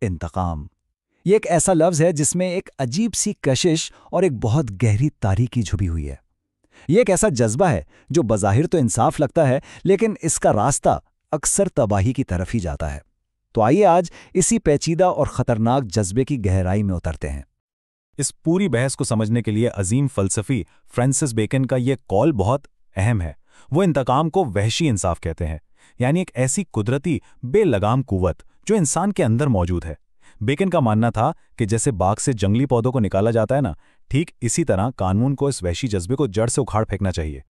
इंतकाम। ये एक ऐसा लफ्ज़ है जिसमें एक अजीब सी कशिश और एक बहुत गहरी तारीकी छुपी हुई है। ये एक ऐसा जज्बा है जो बज़ाहिर तो इंसाफ लगता है, लेकिन इसका रास्ता अक्सर तबाही की तरफ ही जाता है। तो आइए आज इसी पेचीदा और ख़तरनाक जज्बे की गहराई में उतरते हैं। इस पूरी बहस को समझने के लिए अजीम फ़लसफ़ी फ्रांसिस बेकन का ये कॉल बहुत अहम है। वो इंतकाम को वहशी इंसाफ कहते हैं, यानी एक ऐसी कुदरती बेलगाम कुव्वत जो इंसान के अंदर मौजूद है। बेकन का मानना था कि जैसे बाग से जंगली पौधों को निकाला जाता है ना, ठीक इसी तरह कानून को इस वहशी जज्बे को जड़ से उखाड़ फेंकना चाहिए।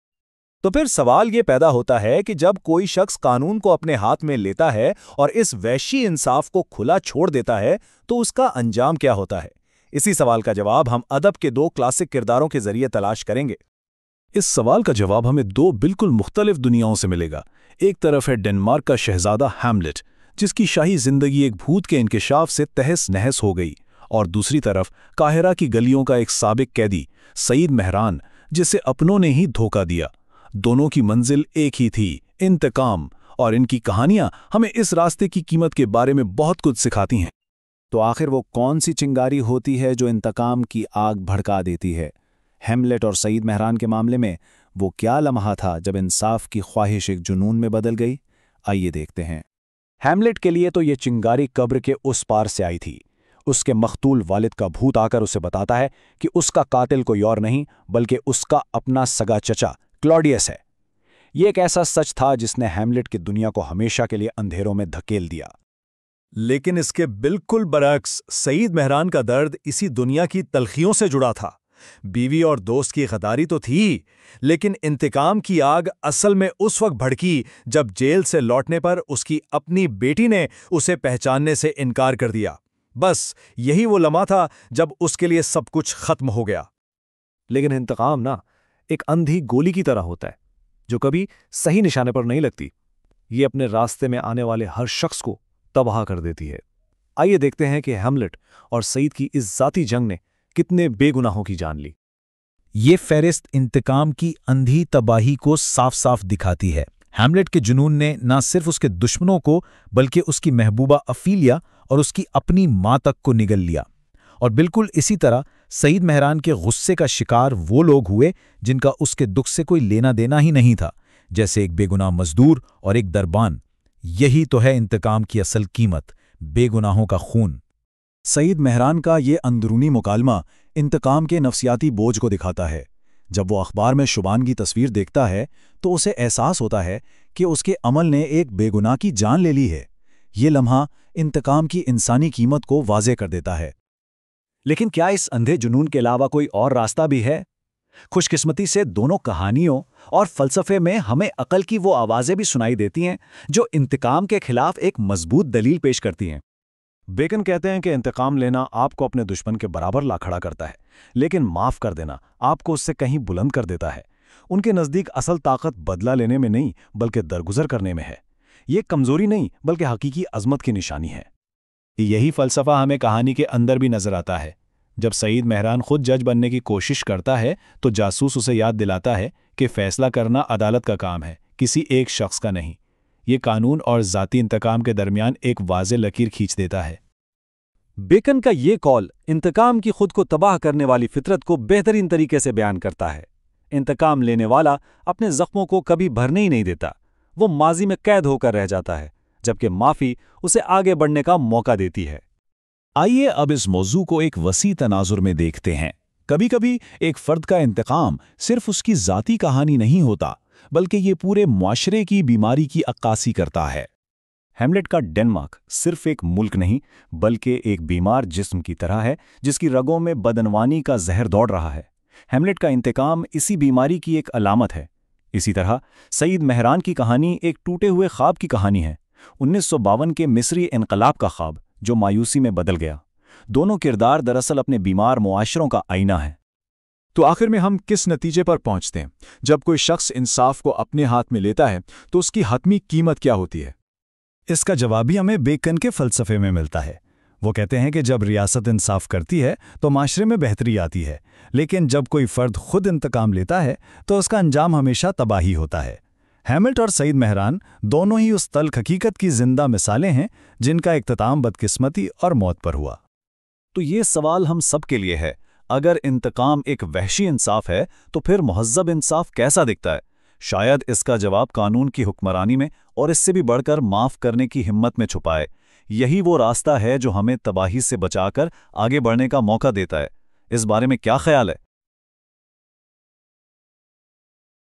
तो फिर सवाल ये पैदा होता है कि जब कोई शख्स कानून को अपने हाथ में लेता है और इस वहशी इंसाफ को खुला छोड़ देता है, तो उसका अंजाम क्या होता है? इसी सवाल का जवाब हम अदब के दो क्लासिक किरदारों के जरिए तलाश करेंगे। इस सवाल का जवाब हमें दो बिल्कुल मुख्तलिफ दुनियाओं से मिलेगा। एक तरफ है डेनमार्क का शहजादा हैमलेट, जिसकी शाही जिंदगी एक भूत के इंकिशाफ से तहस नहस हो गई, और दूसरी तरफ काहिरा की गलियों का एक साबिक कैदी सईद मेहरान, जिसे अपनों ने ही धोखा दिया। दोनों की मंजिल एक ही थी, इंतकाम, और इनकी कहानियां हमें इस रास्ते की कीमत के बारे में बहुत कुछ सिखाती हैं। तो आखिर वो कौन सी चिंगारी होती है जो इंतकाम की आग भड़का देती है? हैमलेट और सईद मेहरान के मामले में वो क्या लम्हा था जब इंसाफ की ख्वाहिश एक जुनून में बदल गई? आइए देखते हैं। हैमलेट के लिए तो ये चिंगारी कब्र के उस पार से आई थी। उसके मख्तूल वालिद का भूत आकर उसे बताता है कि उसका कातिल कोई और नहीं बल्कि उसका अपना सगा चचा क्लॉडियस है। ये एक ऐसा सच था जिसने हैमलेट की दुनिया को हमेशा के लिए अंधेरों में धकेल दिया। लेकिन इसके बिल्कुल बरक्स सईद मेहरान का दर्द इसी दुनिया की तलखियों से जुड़ा था। बीवी और दोस्त की गद्दारी तो थी, लेकिन इंतकाम की आग असल में उस वक्त भड़की जब जेल से लौटने पर उसकी अपनी बेटी ने उसे पहचानने से इनकार कर दिया। बस यही वो लम्हा था जब उसके लिए सब कुछ खत्म हो गया। लेकिन इंतकाम ना एक अंधी गोली की तरह होता है जो कभी सही निशाने पर नहीं लगती। ये अपने रास्ते में आने वाले हर शख्स को तबाह कर देती है। आइए देखते हैं कि हैमलेट और सईद की इस जाती जंग ने कितने बेगुनाहों की जान ली। ये फहरिस्त इंतकाम की अंधी तबाही को साफ साफ दिखाती है। हैमलेट के जुनून ने न सिर्फ उसके दुश्मनों को बल्कि उसकी महबूबा अफीलिया और उसकी अपनी मां तक को निगल लिया। और बिल्कुल इसी तरह सईद मेहरान के गुस्से का शिकार वो लोग हुए जिनका उसके दुख से कोई लेना देना ही नहीं था, जैसे एक बेगुनाह मजदूर और एक दरबान। यही तो है इंतकाम की असल कीमत, बेगुनाहों का खून। सईद मेहरान का ये अंदरूनी मुकालमा इंतकाम के नफ्सियाती बोझ को दिखाता है। जब वो अखबार में शुबान की तस्वीर देखता है तो उसे एहसास होता है कि उसके अमल ने एक बेगुनाह की जान ले ली है। ये लम्हा इंतकाम की इंसानी कीमत को वाज़े कर देता है। लेकिन क्या इस अंधे जुनून के अलावा कोई और रास्ता भी है? खुशकिस्मती से दोनों कहानियों और फलसफे में हमें अकल की वो आवाज़ें भी सुनाई देती हैं जो इंतकाम के खिलाफ एक मजबूत दलील पेश करती हैं। बेकन कहते हैं कि इंतकाम लेना आपको अपने दुश्मन के बराबर ला खड़ा करता है, लेकिन माफ़ कर देना आपको उससे कहीं बुलंद कर देता है। उनके नज़दीक असल ताकत बदला लेने में नहीं बल्कि दरगुजर करने में है। ये कमज़ोरी नहीं बल्कि हकीकी अज़मत की निशानी है। यही फ़लसफ़ा हमें कहानी के अंदर भी नज़र आता है। जब सईद मेहरान खुद जज बनने की कोशिश करता है तो जासूस उसे याद दिलाता है कि फ़ैसला करना अदालत का काम है, किसी एक शख्स का नहीं। ये कानून और ज़ाती इंतकाम के दरमियान एक वाज़े लकीर खींच देता है। बेकन का ये कॉल इंतकाम की खुद को तबाह करने वाली फितरत को बेहतरीन तरीके से बयान करता है। इंतकाम लेने वाला अपने जख्मों को कभी भरने ही नहीं देता। वो माजी में कैद होकर रह जाता है, जबकि माफ़ी उसे आगे बढ़ने का मौका देती है। आइए अब इस मौजू को एक वसी तनाजुर में देखते हैं। कभी कभी एक फ़र्द का इंतकाम सिर्फ उसकी ज़ाती कहानी नहीं होता, बल्कि ये पूरे मुआशरे की बीमारी की अक्कासी करता है। हैमलेट का डेनमार्क सिर्फ एक मुल्क नहीं बल्कि एक बीमार जिस्म की तरह है जिसकी रगों में बदनवानी का जहर दौड़ रहा है। हैमलेट का इंतकाम इसी बीमारी की एक अलामत है। इसी तरह सईद मेहरान की कहानी एक टूटे हुए ख्वाब की कहानी है, 1952 के मिस्री इनकलाब का ख्वाब जो मायूसी में बदल गया। दोनों किरदार दरअसल अपने बीमार मुआशरों का आईना है। तो आखिर में हम किस नतीजे पर पहुंचते हैं? जब कोई शख्स इंसाफ को अपने हाथ में लेता है तो उसकी हतमी कीमत क्या होती है? इसका जवाब भी हमें बेकन के फ़लसफ़े में मिलता है। वो कहते हैं कि जब रियासत इंसाफ करती है तो माशरे में बेहतरी आती है, लेकिन जब कोई फ़र्द खुद इंतकाम लेता है तो उसका अंजाम हमेशा तबाही होता है। हैमिल्ट और सईद मेहरान दोनों ही उस तल्ख हकीकत की जिंदा मिसालें हैं जिनका इख्तिताम बदकिस्मती और मौत पर हुआ। तो ये सवाल हम सब के लिए है, अगर इंतकाम एक वहशी इंसाफ है तो फिर मुहज़्ज़ब इंसाफ कैसा दिखता है? शायद इसका जवाब कानून की हुक्मरानी में और इससे भी बढ़कर माफ़ करने की हिम्मत में छुपा है। यही वो रास्ता है जो हमें तबाही से बचाकर आगे बढ़ने का मौका देता है। इस बारे में क्या ख्याल है?